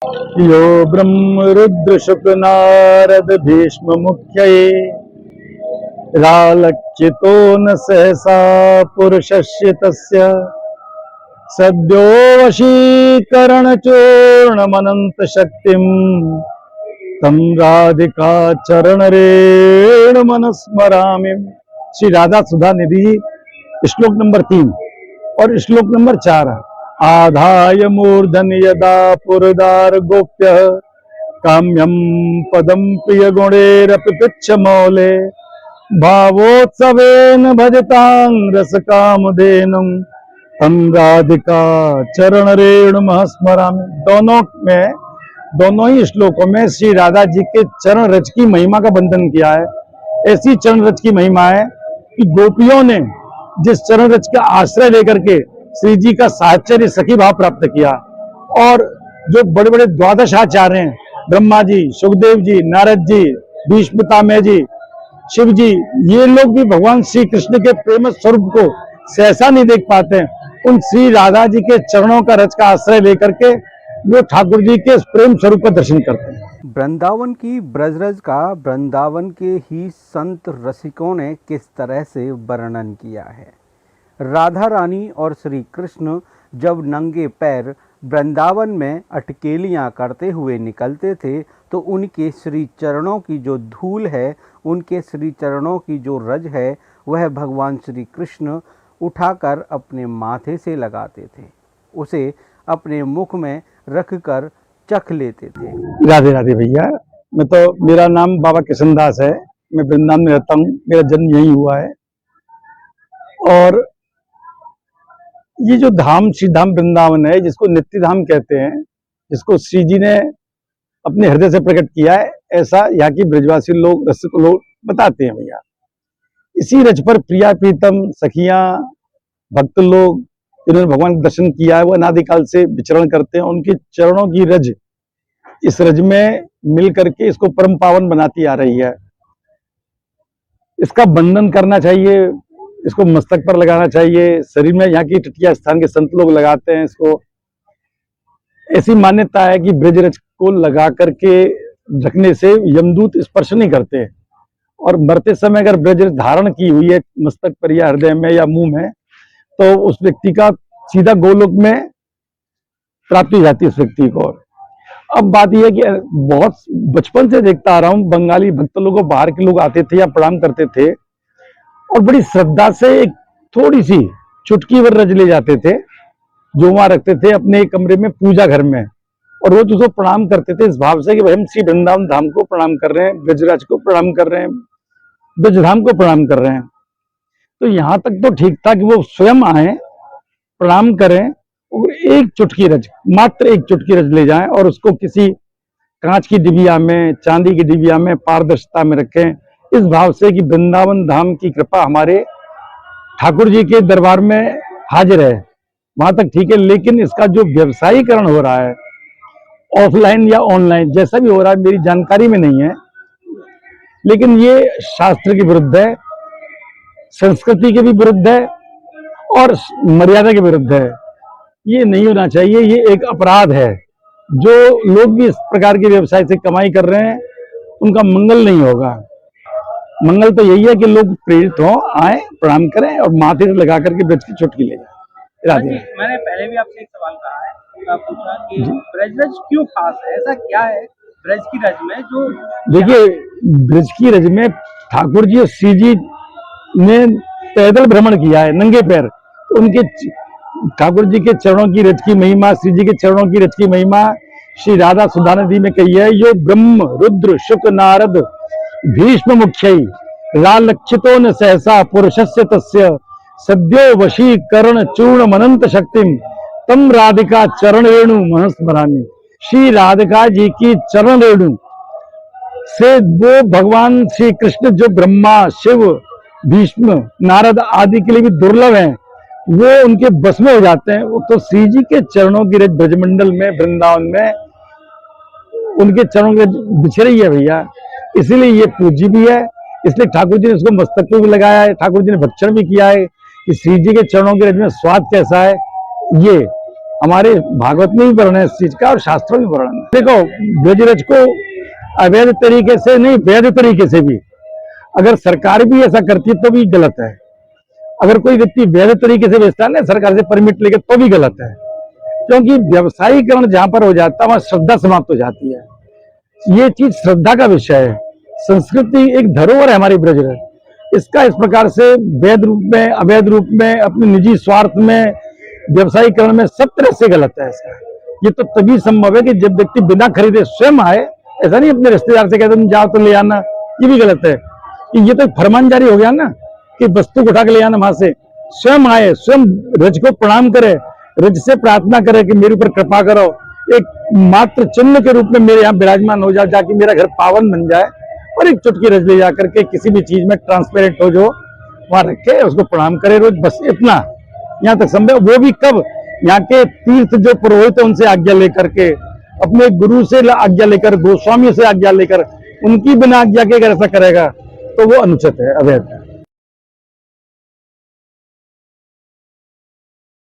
यो ब्रह्म रुद्र शुक्ल नारद भीष्म मुख्यये रालक्षितो न सहसा पुरुषस्य तस्य सद्यो वशीकरण चूर्णमनंत शक्तिं तम राधिका चरण रेणु मनस्मरामि। श्री राधा सुधा निधि, श्लोक नंबर 3 और श्लोक नंबर 4। आधाय मूर्धन यदा पुरदार गोप्य काम्यम पदम प्रिय गुणेरपि पुच्छ मौले भावोत्सवेन भजतां रस कामधेनुं तम राधिका चरण रेणु महस्मरामि। दोनों ही श्लोकों में श्री राधा जी के चरण रज की महिमा का बंधन किया है। ऐसी चरण रज की महिमा है कि गोपियों ने जिस चरण रज का आश्रय लेकर के श्री जी का साहचर्य सखी भाव प्राप्त किया, और जो बड़े बड़े द्वादश आचार्य हैं, ब्रह्मा जी, सुखदेव जी, नारद जी, भीष्म पितामह जी, शिव जी, ये लोग भी भगवान श्री कृष्ण के प्रेम स्वरूप को सहसा नहीं देख पाते हैं। उन श्री राधा जी के चरणों का रज का आश्रय लेकर के वो ठाकुर जी के प्रेम स्वरूप का दर्शन करते हैं। वृंदावन की ब्रजरज का वृंदावन के ही संत रसिकों ने किस तरह से वर्णन किया है। राधा रानी और श्री कृष्ण जब नंगे पैर वृंदावन में अटकेलियां करते हुए निकलते थे तो उनके श्री चरणों की जो धूल है, उनके श्री चरणों की जो रज है, वह भगवान श्री कृष्ण उठाकर अपने माथे से लगाते थे, उसे अपने मुख में रखकर चख लेते थे। राधे राधे भैया, मेरा नाम बाबा कृष्णदास है। मैं वृंदावन में रहता हूँ, मेरा जन्म यही हुआ है। और ये जो धाम श्री धाम वृंदावन है, जिसको नित्य धाम कहते हैं, जिसको श्री जी ने अपने हृदय से प्रकट किया है, ऐसा यहाँ की ब्रजवासी लोग, रसिक लोग बताते हैं भैया। इसी रज पर प्रिया प्रीतम सखियां, भक्त लोग जिन्होंने भगवान का दर्शन किया है, वो अनादिकाल से विचरण करते हैं। उनके चरणों की रज इस रज में मिल करके इसको परम पावन बनाती आ रही है। इसका बंधन करना चाहिए, इसको मस्तक पर लगाना चाहिए, शरीर में। यहाँ की तटीय स्थान के संत लोग लगाते हैं इसको। ऐसी मान्यता है कि ब्रज रज को लगा करके रखने से यमदूत स्पर्श नहीं करते, और मरते समय अगर ब्रज रज धारण की हुई है मस्तक पर या हृदय में या मुंह में, तो उस व्यक्ति का सीधा गोलोक में प्राप्ति जाती है उस व्यक्ति को। अब बात यह है कि बहुत बचपन से देखता आ रहा हूं, बंगाली भक्त लोगों, बाहर के लोग आते थे या प्रणाम करते थे और बड़ी श्रद्धा से एक थोड़ी सी चुटकी भर रज ले जाते थे, जो वहां रखते थे अपने कमरे में पूजा घर में, और रोज उसको प्रणाम करते थे इस भाव से कि भाई हम श्री वृंदावन धाम को प्रणाम कर रहे हैं, ब्रजराज को प्रणाम कर रहे हैं, ब्रजधाम को प्रणाम कर रहे हैं। तो यहां तक तो ठीक था कि वो स्वयं आए, प्रणाम करें और एक चुटकी रज, मात्र एक चुटकी रज ले जाएं और उसको किसी कांच की डिबिया में, चांदी की डिबिया में पारदर्शिता में रखें, इस भाव से कि वृंदावन धाम की कृपा हमारे ठाकुर जी के दरबार में हाजिर है। वहां तक ठीक है, लेकिन इसका जो व्यवसायीकरण हो रहा है, ऑफलाइन या ऑनलाइन, जैसा भी हो रहा है, मेरी जानकारी में नहीं है, लेकिन ये शास्त्र के विरुद्ध है, संस्कृति के भी विरुद्ध है और मर्यादा के विरुद्ध है। ये नहीं होना चाहिए, ये एक अपराध है। जो लोग भी इस प्रकार के व्यवसाय से कमाई कर रहे हैं, उनका मंगल नहीं होगा। मंगल तो यही है कि लोग प्रेरित हों, आए, प्रणाम करें और माथे से लगा करके ब्रज की चुटकी ले जाए। मैंने पहले भी आपसे एक सवाल कहा है, पूछा कि ब्रजरज क्यों खास है, ऐसा क्या है ब्रज की रज में जो। देखिए, ब्रज की रज में ठाकुर जी और श्री जी ने पैदल भ्रमण किया है, नंगे पैर। उनके ठाकुर जी के चरणों की रज की महिमा, श्री जी के चरणों की रज की महिमा श्री राधा सुधा निधि में कही है। यो ब्रह्म रुद्र शुक नारद भीष्म मुख्यई रालक्षितो न सहसा पुरुषस्य तस्य सद्यो वशीकरण चूर्ण मनंत शक्तिम तम राधिका चरण रेणु महस्मरामि। श्री राधिका जी की चरण रेणु से वो भगवान श्री कृष्ण, जो ब्रह्मा, शिव, भीष्म, नारद आदि के लिए भी दुर्लभ हैं, वो उनके बस में हो जाते हैं। तो श्री जी के चरणों की रज ब्रजमंडल में, वृंदावन में उनके चरणों की रज बिछड़ी है भैया, इसीलिए ये पूज्य भी है। इसलिए ठाकुर जी ने उसको मस्तक को भी लगाया है, ठाकुर जी ने भक्षण भी किया है कि श्री जी के चरणों की रज में स्वाद कैसा है। ये हमारे भागवत में भी वर्णन है इस चीज का और शास्त्रों में वर्णन है। देखो, ब्रजरज को अवैध तरीके से नहीं, वैध तरीके से भी अगर सरकार भी ऐसा करती है तो भी गलत है। अगर कोई व्यक्ति वैध तरीके से बेचता है ना सरकार से परमिट लेके, तो भी गलत है, क्योंकि व्यवसायीकरण जहां पर हो जाता है वहां श्रद्धा समाप्त हो जाती है। ये चीज श्रद्धा का विषय है। संस्कृति एक धरोहर है हमारी ब्रजरज, इसका इस प्रकार से वैध रूप में, अवैध रूप में, अपने निजी स्वार्थ में, व्यवसायीकरण में, सब तरह से गलत है इसका। ये तो तभी संभव है कि जब व्यक्ति बिना खरीदे स्वयं आए, ऐसा नहीं अपने रिश्तेदार से कहते तुम जाओ तो ले आना, ये भी गलत है। कि ये तो फरमान जारी हो गया ना कि वस्तु को उठा के ले आना, वहां से स्वयं आए, स्वयं रज को प्रणाम करे, रज से प्रार्थना करे कि मेरे ऊपर कृपा करो, एक मात्र चिन्ह के रूप में मेरे यहाँ विराजमान हो जाए, ताकि मेरा घर पावन बन जाए, और एक चुटकी रज ले जाकर के किसी भी चीज में ट्रांसपेरेंट हो जो वहां रखे, उसको प्रणाम करे रोज, बस इतना यहाँ तक संभव। वो भी कब? यहाँ के तीर्थ जो पुरोहित है उनसे आज्ञा लेकर के, अपने गुरु से आज्ञा लेकर, गोस्वामी से आज्ञा लेकर, उनकी बिना आज्ञा के अगर ऐसा करेगा तो वो अनुचित है, अवैध है।